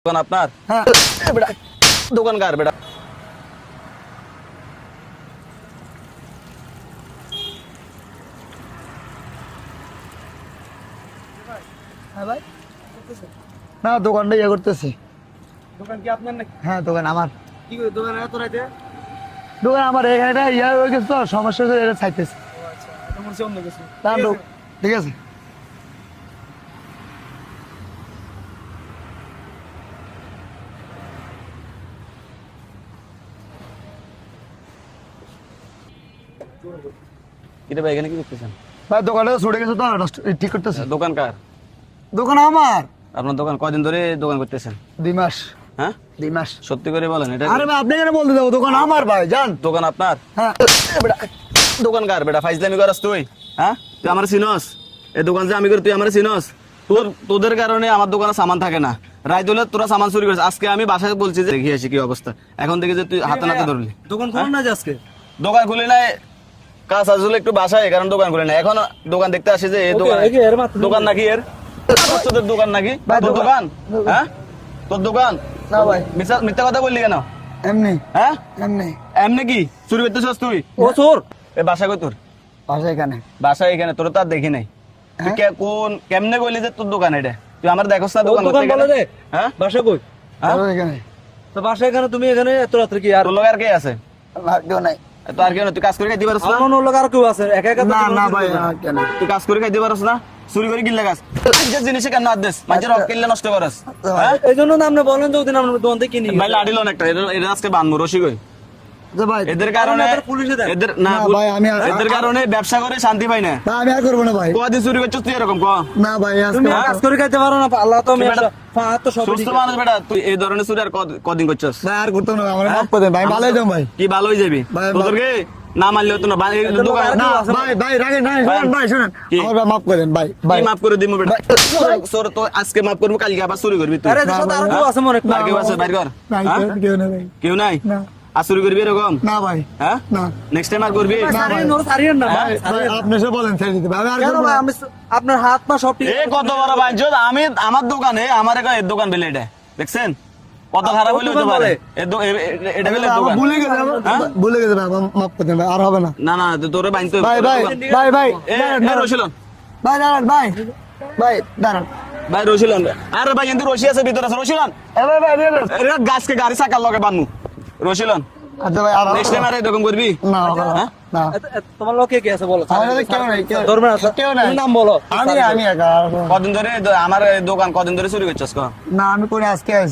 দোকান আপনার? হ্যাঁ বেটা দোকান কার বেটা? হ্যাঁ ভাই না দোকানটা ইয়ে করতেছি। দোকান কি আপনার নাকি? হ্যাঁ দোকান আমার। কি করে দোকান এত রাতে? দোকান আমার এখানে ইয়ে হয়ে গেছে তো সমস্যা হচ্ছে এটা চাইতেছি। ও আচ্ছা, এটা মনে হচ্ছে অন্য কিছু। না, ঠিক আছে। ঠিক আছে কিরে ভাই এখানে কি করতেছেন? ভাই দোকানটা ছুটে গেছে তো ঠিক করতেছি। দোকান কার? দোকান আমার। আপনার দোকান কয়দিন ধরে দোকান করতেছেন? 2 মাস। হ্যাঁ 2 মাস। সত্যি করে বলেন এটা আরে ভাই আপনি কেন বলতে যাবো দোকান আমার ভাই জান। দোকান আপনার? হ্যাঁ বেটা দোকান কার বেটা? ফাইজলামি করাস তুই? হ্যাঁ তুই আমার চিনস? এই দোকান যে আমি করি তুই আমার চিনস? তোদের কারণে আমার দোকানে সামান থাকে না। রায় দলে তোরা সামান চুরি করিস। আজকে আমি বাসায় বলছি যে দেখি আসি কি অবস্থা। এখন থেকে যে তুই হাতে নাতে ধরলি। দোকান খোলেন না যে আজকে? দোকান খুলি নাই, কাজ আসলে একটু বাসায় কারণ দোকান খুলি নাই। এখন দোকান দেখতে আসি যে এই দোকান এই যে এর মাত্র দোকান নাকি এর? তোদের দোকান নাকি? ভাই, তোর দোকান? দোকান। হ্যাঁ তোর দোকান? না ভাই মিথ্যা কথা বললি কেন? এমনি হ্যাঁ এমনি এমনি কি চুরি করতেছিস তুই? ও চোর। এ বাসা কই তোর? বাসা এখানে। বাসা এখানে, তোর তো আর দেখি নাই। তুই কেমনে কইলি যে তোর দোকান এটা? তুই আমার দেখোস না ও দোকান দোকান করতে বলে গেলে? দে। হ্যাঁ বাসা কই? হ্যাঁ? বাসা এখানে। তো বাসা এখানে, তুমি এখানে এত রাত্রে কি? আর তোর লোক আর কে আছে? না, কেউ নাই। তো আর কেউ না, তুই কাজ করে খাইতে পারছ না? আমার অন্য লোক আর কেউ আছে? একা একা তো না জীবন না চলবে ভাই না। কেন তুই কাজ করে খাইতে পারছ না? চুরি করে কিনলে কাজ নিজের জিনিসে কেন আদেশ মানুষের হক কিনলে নষ্ট করস? হ্যাঁ এই জন্য না আপনি বলেন যে ওদিন আমরা দোকান থেকে কিনি। ভাই লাড়ি লোন একটা এটা আজকে বানবো রসি কই যে ভাই এদের কারণে এদের পুলিশে দেয়। এদের না না ভাই, এদের কারণে ব্যবসা করে শান্তি পাই না। না, আমি আর করবো না ভাই। কদিন চুরি করছিস তুই এরকম ক? না ভাই তুমি আজকে কাজ করে খাইতে পারো না, আল্লাহ তো আমি বেটা, ফাঁক তো সব সুস্থ মানুষ বেটা, তুই এই ধরনের চুরি আর কদিন করছিস? ভাই আর করতে না আমার মাফ করে দেন ভাই, ভালো যাও ভাই। কি ভালো হয়ে যাবি ভাই, তোদেরকে না মানলে হতো না এই দোকান না ভাই ভাই রাখেন না, শুনেন ভাই শুনেন কি? আমার ভাই মাফ করেন ভাই ভাই। কি মাফ করে দিমু বেটা? তোর তো আজকে মাফ করবো, কালকে আবার চুরি করবি তুই। আরে এদের সাথে আরো কেউ আছে মনে হয়। আর কেউ আছে বাইর কর? নাই, হ্যাঁ? কেউ না ভাই। কেউ নাই? না আর চুরি করবি এরকম? না ভাই হ্যাঁ না নেক্সট টাইম আর করবি? সারিয়ে নোর সারিয়ে না ভাই। ভাই আপনি সব বলেন ছেড়ে দিতে ভাই, আমি আর কেন করবো ভাই? না। আমি আপনার হাত পা সব ঠিক এ কত বড় বাঞ্চত, আমি আমার দোকানে আমার এর দোকান বেলে এটা দেখছেন কত খারাপ হইলে হতে পারে। এটা বেলে আমার দোকান ভুলে গেছে হ্যাঁ? ভুলে গেছে ভাই, আমার মাফ করে দেন ভাই, আর হবে না। না না তোরে বানতে ভাই ভাই ভাই ভাই রসিলন ভাই দাঁড়ান ভাই ভাই দাঁড়ান ভাই রসিলন আরে ভাই কিন্তু রশি আছে ভিতরে আছে রসিলন এ ভাই ভাই দাঁড়ান। এরা গাছকে গাড়ি চাকার লগে বানমু রসিলন আচ্ছা ভাই আর নেক্সট টাইম আর এরকম করবি না হবে না। হ্যাঁ? না তোমার লোকে কে আছে বলো? আমার কাছে কেউ নাই, কেউ- ধরবে না স্যার? কেউ নাই। তুমি নাম বলো। আমি একা কদিন ধরে আমার এই দোকান কদিন ধরে চুরি করছিস ক? না আমি করে আজকে আছি।